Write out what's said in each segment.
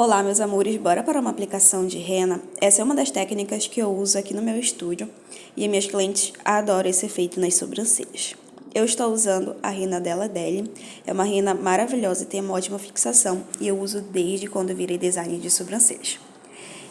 Olá, meus amores, bora para uma aplicação de rena? Essa é uma das técnicas que eu uso aqui no meu estúdio e minhas clientes adoram esse efeito nas sobrancelhas. Eu estou usando a rena Della Deli, é uma rena maravilhosa e tem uma ótima fixação e eu uso desde quando eu virei designer de sobrancelhas.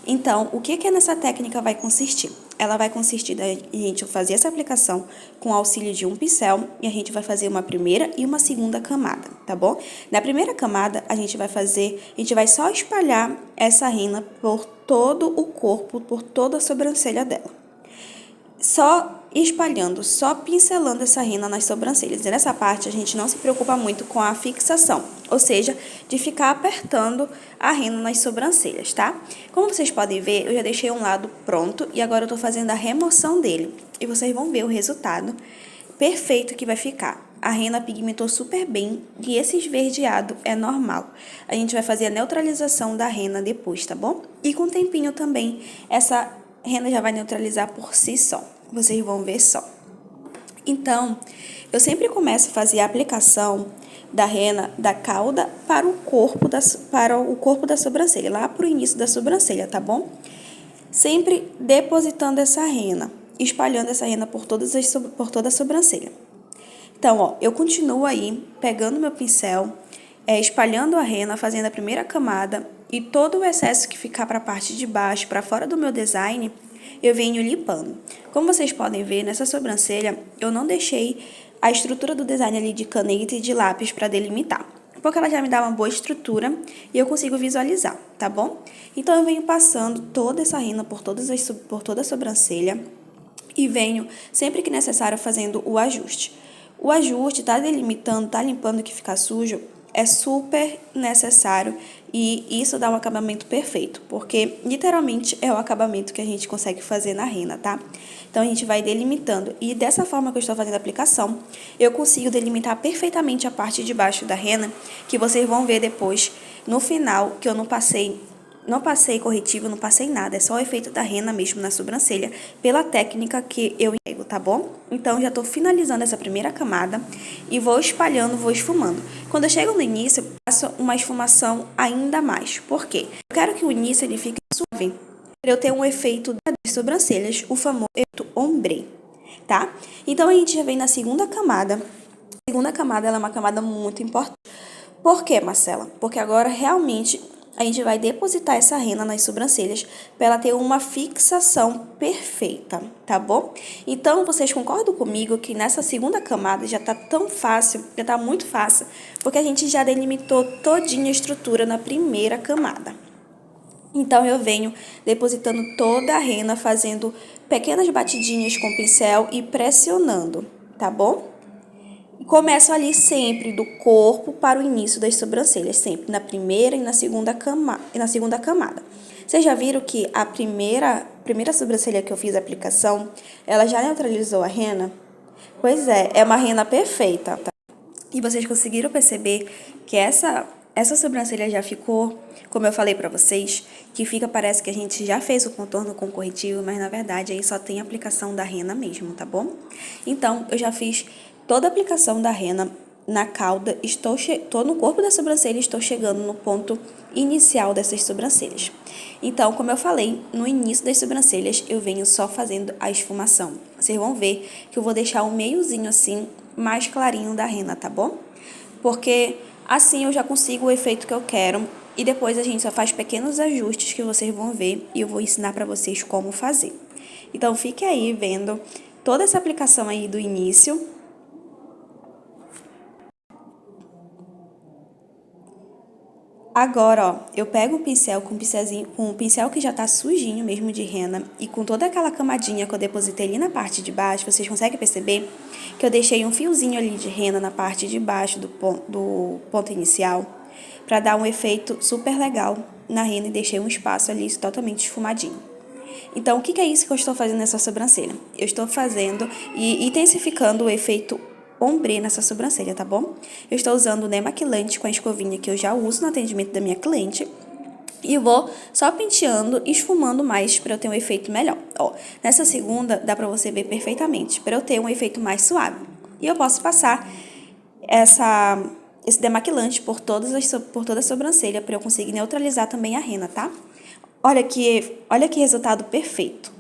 Então, o que nessa técnica vai consistir? Ela vai consistir da gente fazer essa aplicação com o auxílio de um pincel e a gente vai fazer uma primeira e uma segunda camada, tá bom? Na primeira camada, a gente vai só espalhar essa rena por todo o corpo, por toda a sobrancelha dela. Só espalhando, só pincelando essa rena nas sobrancelhas. E nessa parte a gente não se preocupa muito com a fixação, ou seja, de ficar apertando a rena nas sobrancelhas, tá? Como vocês podem ver, eu já deixei um lado pronto e agora eu tô fazendo a remoção dele. E vocês vão ver o resultado perfeito que vai ficar. A rena pigmentou super bem e esse esverdeado é normal. A gente vai fazer a neutralização da rena depois, tá bom? E com o tempinho também, essa rena já vai neutralizar por si só. Vocês vão ver só. Então, eu sempre começo a fazer a aplicação da rena da cauda para o corpo da sobrancelha, lá para o início da sobrancelha, tá bom? Sempre depositando essa rena, espalhando essa rena por toda a sobrancelha. Então, ó, eu continuo aí pegando meu pincel, espalhando a rena, fazendo a primeira camada e todo o excesso que ficar para a parte de baixo, para fora do meu design, eu venho limpando. Como vocês podem ver, nessa sobrancelha, eu não deixei a estrutura do design ali de caneta e de lápis para delimitar, porque ela já me dá uma boa estrutura e eu consigo visualizar, tá bom? Então, eu venho passando toda essa rena por toda a sobrancelha e venho, sempre que necessário, fazendo o ajuste. O ajuste, tá delimitando, tá limpando o que ficar sujo, é super necessário e isso dá um acabamento perfeito, porque literalmente é o acabamento que a gente consegue fazer na rena, tá? Então, a gente vai delimitando e dessa forma que eu estou fazendo a aplicação, eu consigo delimitar perfeitamente a parte de baixo da rena, que vocês vão ver depois no final, que eu não passei corretivo, não passei nada, é só o efeito da rena mesmo na sobrancelha, pela técnica que eu emprego, tá bom? Então, já tô finalizando essa primeira camada e vou espalhando, vou esfumando. Quando eu chego no início, eu faço uma esfumação ainda mais. Por quê? Eu quero que o início ele fique suave, para eu ter um efeito das sobrancelhas, o famoso efeito ombre, tá? Então, a gente já vem na segunda camada. A segunda camada, ela é uma camada muito importante. Por quê, Marcela? Porque agora, realmente, a gente vai depositar essa rena nas sobrancelhas para ela ter uma fixação perfeita, tá bom? Então, vocês concordam comigo que nessa segunda camada já tá tão fácil, já tá muito fácil, porque a gente já delimitou todinha a estrutura na primeira camada. Então, eu venho depositando toda a rena, fazendo pequenas batidinhas com o pincel e pressionando, tá bom? Começo ali sempre do corpo para o início das sobrancelhas, sempre na primeira e na segunda camada. Vocês já viram que a primeira sobrancelha que eu fiz a aplicação, ela já neutralizou a rena? Pois é uma rena perfeita, tá? E vocês conseguiram perceber que essa sobrancelha já ficou, como eu falei pra vocês, que parece que a gente já fez o contorno com corretivo, mas na verdade aí só tem a aplicação da rena mesmo, tá bom? Então, eu já fiz toda a aplicação da rena na cauda, tô no corpo da sobrancelha e estou chegando no ponto inicial dessas sobrancelhas. Então, como eu falei, no início das sobrancelhas eu venho só fazendo a esfumação. Vocês vão ver que eu vou deixar um meiozinho assim, mais clarinho da rena, tá bom? Porque assim eu já consigo o efeito que eu quero e depois a gente só faz pequenos ajustes que vocês vão ver e eu vou ensinar pra vocês como fazer. Então, fique aí vendo toda essa aplicação aí do início. Agora, ó, eu pego o pincel com o pincel que já tá sujinho mesmo de rena e com toda aquela camadinha que eu depositei ali na parte de baixo, vocês conseguem perceber que eu deixei um fiozinho ali de rena na parte de baixo do ponto inicial para dar um efeito super legal na rena e deixei um espaço ali totalmente esfumadinho. Então, o que é isso que eu estou fazendo nessa sobrancelha? Eu estou fazendo e intensificando o efeito ombre nessa sobrancelha, tá bom? Eu estou usando o demaquilante com a escovinha que eu já uso no atendimento da minha cliente. E vou só penteando e esfumando mais para eu ter um efeito melhor. Ó, nessa segunda dá para você ver perfeitamente, para eu ter um efeito mais suave. E eu posso passar esse demaquilante por toda a sobrancelha para eu conseguir neutralizar também a rena, tá? Olha que resultado perfeito.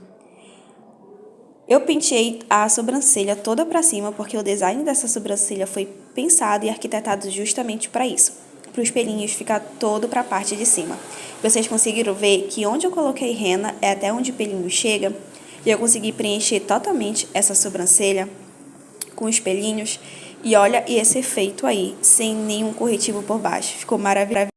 Eu penteei a sobrancelha toda para cima porque o design dessa sobrancelha foi pensado e arquitetado justamente para isso, para os pelinhos ficar todo para a parte de cima. Vocês conseguiram ver que onde eu coloquei rena é até onde o pelinho chega e eu consegui preencher totalmente essa sobrancelha com os pelinhos. E olha esse efeito aí, sem nenhum corretivo por baixo. Ficou maravilhoso.